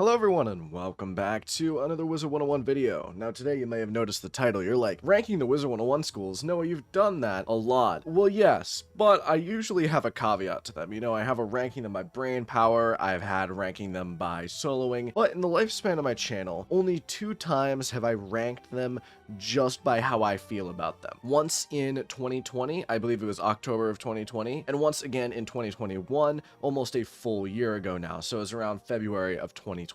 Hello everyone and welcome back to another Wizard101 video. Now today you may have noticed the title. You're like, ranking the Wizard101 schools? No, you've done that a lot. Well, yes, but I usually have a caveat to them. You know, I have a ranking them by brain power, I've had ranking them by soloing, but in the lifespan of my channel, only 2 times have I ranked them just by how I feel about them. Once in 2020, I believe it was October of 2020, and once again in 2021, almost a full year ago now, so it was around February of 2021.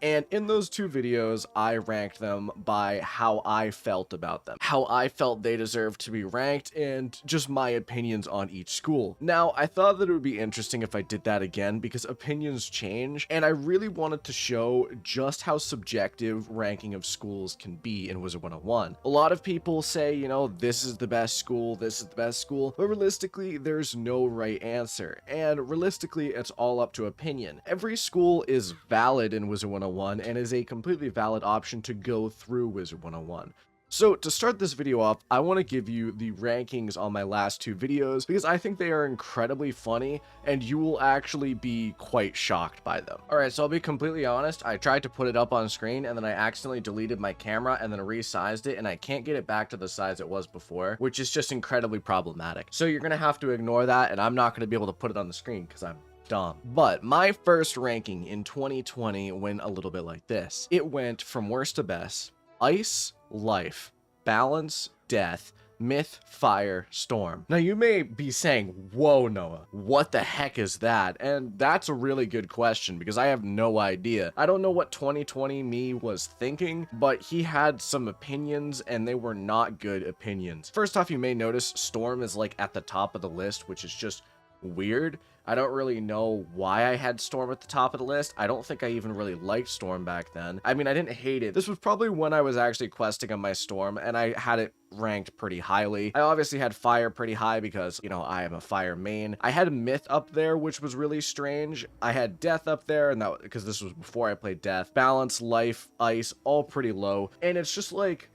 And in those 2 videos, I ranked them by how I felt about them, how I felt they deserved to be ranked, and just my opinions on each school. Now, I thought that it would be interesting if I did that again because opinions change, and I really wanted to show just how subjective ranking of schools can be in Wizard101. A lot of people say, you know, this is the best school, this is the best school, but realistically, there's no right answer, and realistically, it's all up to opinion. Every school is valid in Wizard101 and is a completely valid option to go through Wizard101. So to start this video off, I want to give you the rankings on my last 2 videos because I think they are incredibly funny and you will actually be quite shocked by them. Alright, so I'll be completely honest, I tried to put it up on screen and then I accidentally deleted my camera and then resized it and I can't get it back to the size it was before, which is just incredibly problematic. So you're going to have to ignore that and I'm not going to be able to put it on the screen because I'm dumb. But my first ranking in 2020 went a little bit like this. It went from worst to best: ice, life, balance, death, myth, fire, storm. Now you may be saying, whoa Noah, what the heck is that? And that's a really good question because I have no idea. I don't know what 2020 me was thinking, but he had some opinions and they were not good opinions. First off, you may notice storm is like at the top of the list, which is just weird. I don't really know why I had Storm at the top of the list. I don't think I even really liked Storm back then. I mean, I didn't hate it. This was probably when I was actually questing on my Storm, and I had it ranked pretty highly. I obviously had Fire pretty high because, you know, I am a Fire main. I had Myth up there, which was really strange. I had Death up there, and that because this was before I played Death. Balance, Life, Ice, all pretty low. And it's just like,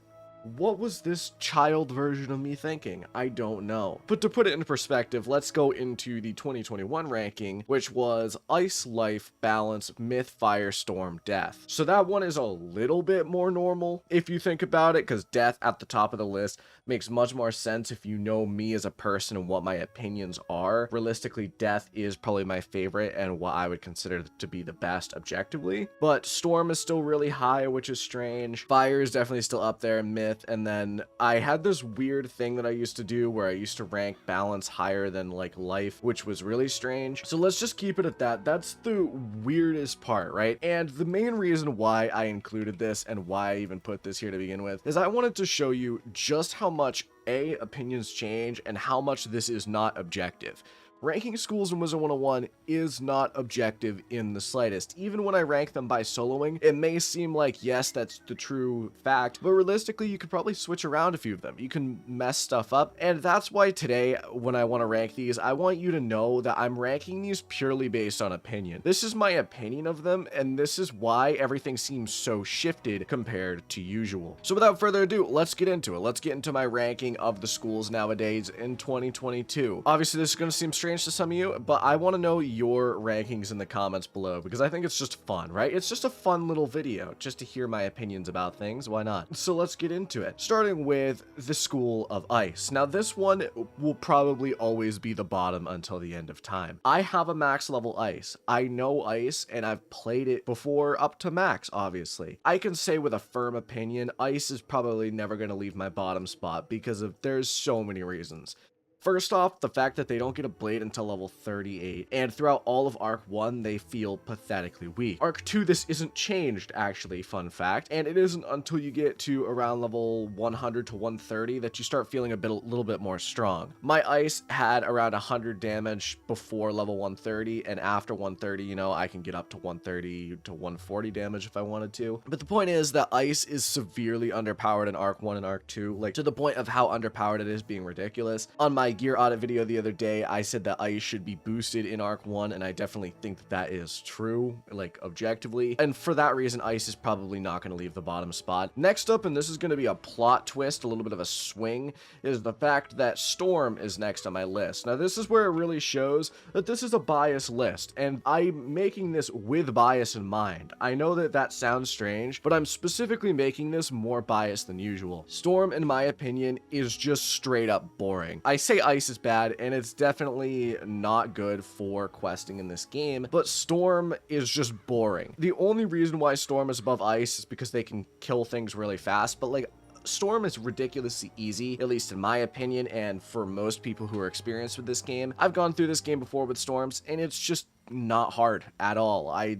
what was this child version of me thinking? I don't know. But to put it into perspective, let's go into the 2021 ranking, which was Ice, Life, Balance, Myth, Fire, Storm, Death. So that one is a little bit more normal if you think about it, because Death at the top of the list makes much more sense if you know me as a person and what my opinions are. Realistically, Death is probably my favorite and what I would consider to be the best objectively. But Storm is still really high, which is strange. Fire is definitely still up there, Myth. And then I had this weird thing that I used to do where I used to rank balance higher than like life, which was really strange. So let's just keep it at that. That's the weirdest part, right? And the main reason why I included this and why I even put this here to begin with is I wanted to show you just how much opinions change and how much this is not objective. Ranking schools in Wizard101 is not objective in the slightest. Even when I rank them by soloing, it may seem like, yes, that's the true fact, but realistically, you could probably switch around a few of them. You can mess stuff up, and that's why today, when I want to rank these, I want you to know that I'm ranking these purely based on opinion. This is my opinion of them, and this is why everything seems so shifted compared to usual. So without further ado, let's get into it. Let's get into my ranking of the schools nowadays in 2022. Obviously, this is going to seem strange to some of you, but I want to know your rankings in the comments below because I think it's just fun, right? It's just a fun little video just to hear my opinions about things. Why not? So let's get into it. Starting with the School of Ice. Now this one will probably always be the bottom until the end of time. I have a max level Ice. I know Ice and I've played it before up to max, obviously. I can say with a firm opinion, Ice is probably never going to leave my bottom spot because there's so many reasons. First off, the fact that they don't get a blade until level 38, and throughout all of Arc 1, they feel pathetically weak. Arc 2, this isn't changed, actually, fun fact, and it isn't until you get to around level 100 to 130 that you start feeling a little bit more strong. My Ice had around 100 damage before level 130, and after 130, you know, I can get up to 130 to 140 damage if I wanted to. But the point is that Ice is severely underpowered in Arc 1 and Arc 2, like to the point of how underpowered it is being ridiculous. On my my gear audit video the other day, I said that ice should be boosted in Arc 1, and I definitely think that that is true, like, objectively. And for that reason, ice is probably not going to leave the bottom spot. Next up, and this is going to be a plot twist, a little bit of a swing, is the fact that Storm is next on my list. Now, this is where it really shows that this is a biased list, and I'm making this with bias in mind. I know that that sounds strange, but I'm specifically making this more biased than usual. Storm, in my opinion, is just straight up boring. I say ice is bad, and it's definitely not good for questing in this game, but Storm is just boring. The only reason why Storm is above ice is because they can kill things really fast, but like, Storm is ridiculously easy, at least in my opinion, and for most people who are experienced with this game. I've gone through this game before with Storms, and it's just not hard at all. I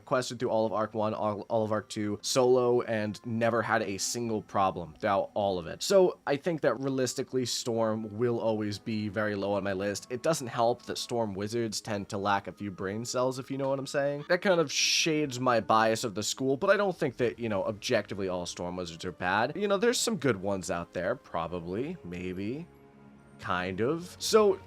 quested through all of Arc 1, all of Arc 2 solo, and never had a single problem throughout all of it. So I think that realistically, Storm will always be very low on my list. It doesn't help that Storm wizards tend to lack a few brain cells, if you know what I'm saying. That kind of shades my bias of the school, but I don't think that, objectively all Storm wizards are bad. There's some good ones out there, probably, maybe, kind of. So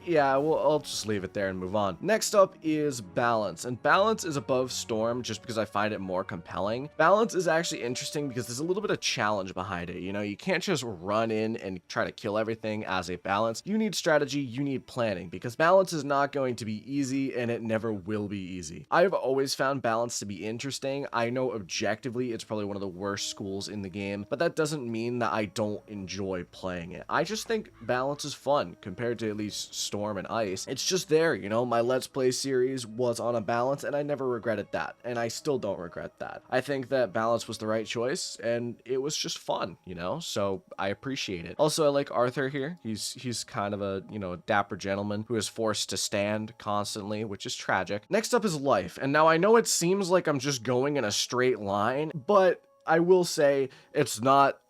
yeah, well, I'll just leave it there and move on. Next up is Balance, and Balance is above Storm just because I find it more compelling. Balance is actually interesting because there's a little bit of challenge behind it. You can't just run in and try to kill everything as a Balance. You need strategy, you need planning, because Balance is not going to be easy, and it never will be easy. I've always found Balance to be interesting. I know objectively it's probably one of the worst schools in the game, but that doesn't mean that I don't enjoy playing it. I just think Balance is fun compared to at least Storm and Ice. It's just there, my Let's Play series was on a Balance, and I never regretted that, and I still don't regret that. I think that Balance was the right choice, and it was just fun, so I appreciate it. Also, I like Arthur here. He's kind of a, dapper gentleman who is forced to stand constantly, which is tragic. Next up is Life, and now I know it seems like I'm just going in a straight line, but I will say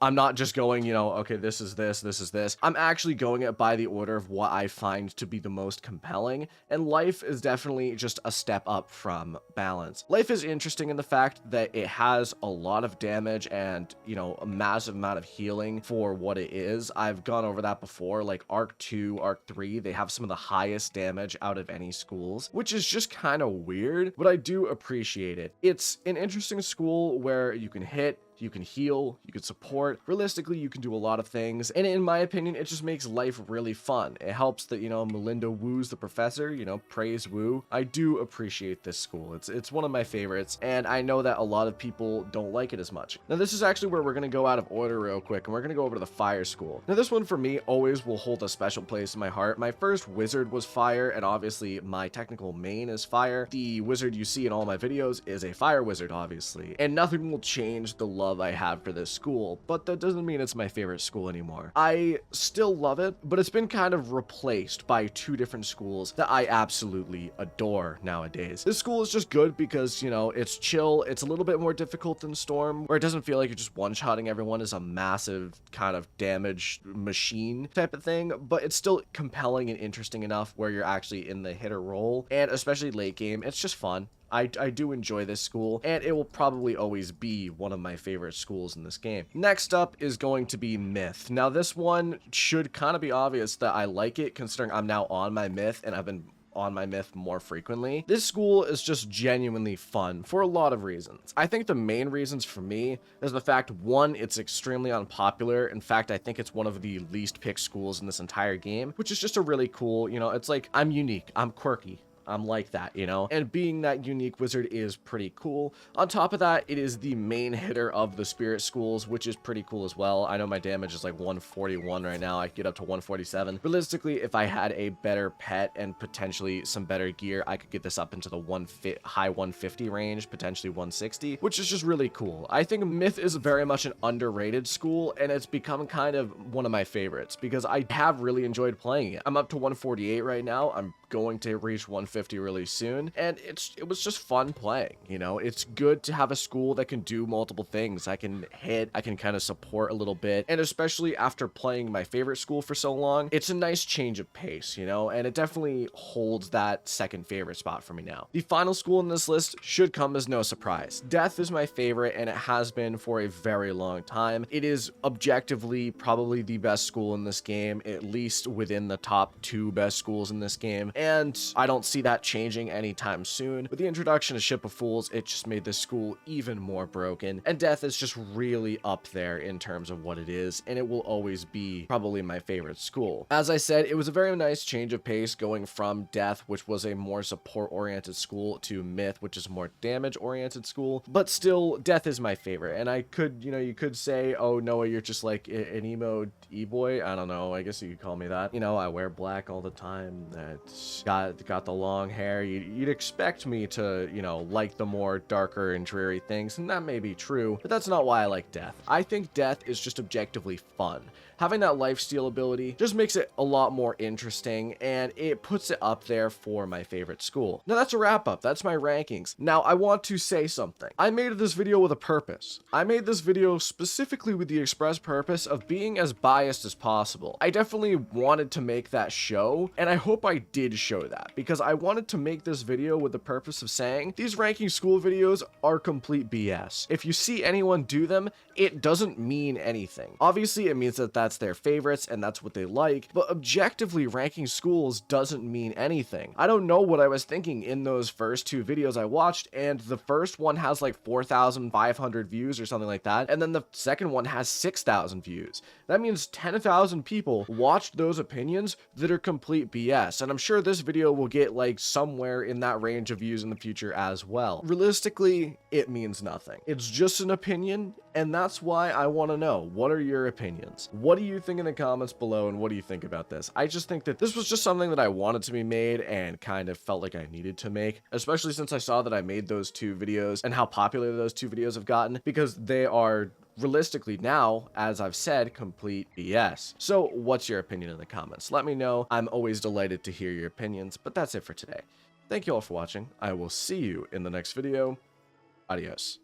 I'm not just going, okay, this is this, this is this. I'm actually going it by the order of what I find to be the most compelling, and Life is definitely just a step up from Balance. Life is interesting in the fact that it has a lot of damage and, a massive amount of healing for what it is. I've gone over that before, like Arc 2, Arc 3, they have some of the highest damage out of any schools, which is just kind of weird, but I do appreciate it. It's an interesting school where you can hit, you can heal, you can support. Realistically, you can do a lot of things, and in my opinion, it just makes life really fun. It helps that, Melinda woos the professor, praise woo. I do appreciate this school. It's one of my favorites, and I know that a lot of people don't like it as much. Now, this is actually where we're going to go out of order real quick, and we're going to go over to the Fire School. Now, this one for me always will hold a special place in my heart. My first wizard was Fire, and obviously my technical main is Fire. The wizard you see in all my videos is a Fire wizard, obviously, and nothing will change the love I have for this school, but that doesn't mean it's my favorite school anymore. I still love it, but it's been kind of replaced by two different schools that I absolutely adore nowadays. This school is just good because, it's chill, it's a little bit more difficult than Storm, where it doesn't feel like you're just one-shotting everyone as a massive kind of damage machine type of thing, but it's still compelling and interesting enough where you're actually in the hitter role, and especially late game, it's just fun. I do enjoy this school, and it will probably always be one of my favorite schools in this game. Next up is going to be Myth. Now, this one should kind of be obvious that I like it, considering I'm now on my Myth, and I've been on my Myth more frequently. This school is just genuinely fun for a lot of reasons. I think the main reasons for me is the fact, one, it's extremely unpopular. In fact, I think it's one of the least picked schools in this entire game, which is just a really cool, it's like, I'm unique, I'm quirky, I'm like that, and being that unique wizard is pretty cool. On top of that, it is the main hitter of the spirit schools, which is pretty cool as well. I know my damage is like 141 right now. I can get up to 147. Realistically, if I had a better pet and potentially some better gear, I could get this up into the high 150 range, potentially 160, which is just really cool. I think Myth is very much an underrated school, and it's become kind of one of my favorites because I have really enjoyed playing it. I'm up to 148 right now. I'm going to reach 150 really soon, and it was just fun playing, you know? It's good to have a school that can do multiple things. I can hit, I can kind of support a little bit, and especially after playing my favorite school for so long, it's a nice change of pace, you know? And it definitely holds that second favorite spot for me now. The final school in this list should come as no surprise. Death is my favorite, and it has been for a very long time. It is objectively probably the best school in this game, at least within the top 2 best schools in this game, and I don't see that changing anytime soon. With the introduction of Ship of Fools, it just made this school even more broken, and Death is just really up there in terms of what it is, and it will always be probably my favorite school. As I said, it was a very nice change of pace going from Death, which was a more support-oriented school, to Myth, which is a more damage-oriented school, but still, Death is my favorite, and I could, you know, you could say, oh, Noah, you're just like an emo e-boy. I don't know, I guess you could call me that. You know, I wear black all the time, that's got the long hair. You'd expect me to, you know, like the more darker and dreary things, and that may be true, but that's not why I like Death. I think Death is just objectively fun. Having that lifesteal ability just makes it a lot more interesting, and it puts it up there for my favorite school. Now that's a wrap up. That's my rankings. Now I want to say something. I made this video with a purpose. I made this video specifically with the express purpose of being as biased as possible. I definitely wanted to make that show, and I hope I did show that, because I wanted to make this video with the purpose of saying these ranking school videos are complete BS. If you see anyone do them, it doesn't mean anything. Obviously, it means that that's their favorites and that's what they like, but objectively ranking schools doesn't mean anything. I don't know what I was thinking in those first 2 videos I watched, and the first one has like 4,500 views or something like that, and then the second one has 6,000 views. That means 10,000 people watched those opinions that are complete BS, and I'm sure this video will get like somewhere in that range of views in the future as well. Realistically, it means nothing. It's just an opinion, and that's why I want to know, what are your opinions? What do you think in the comments below, and what do you think about this? I just think that this was just something that I wanted to be made and kind of felt like I needed to make, especially since I saw that I made those 2 videos and how popular those 2 videos have gotten, because they are realistically now, as I've said, complete BS. So what's your opinion in the comments? Let me know. I'm always delighted to hear your opinions, but that's it for today. Thank you all for watching. I will see you in the next video. Adios.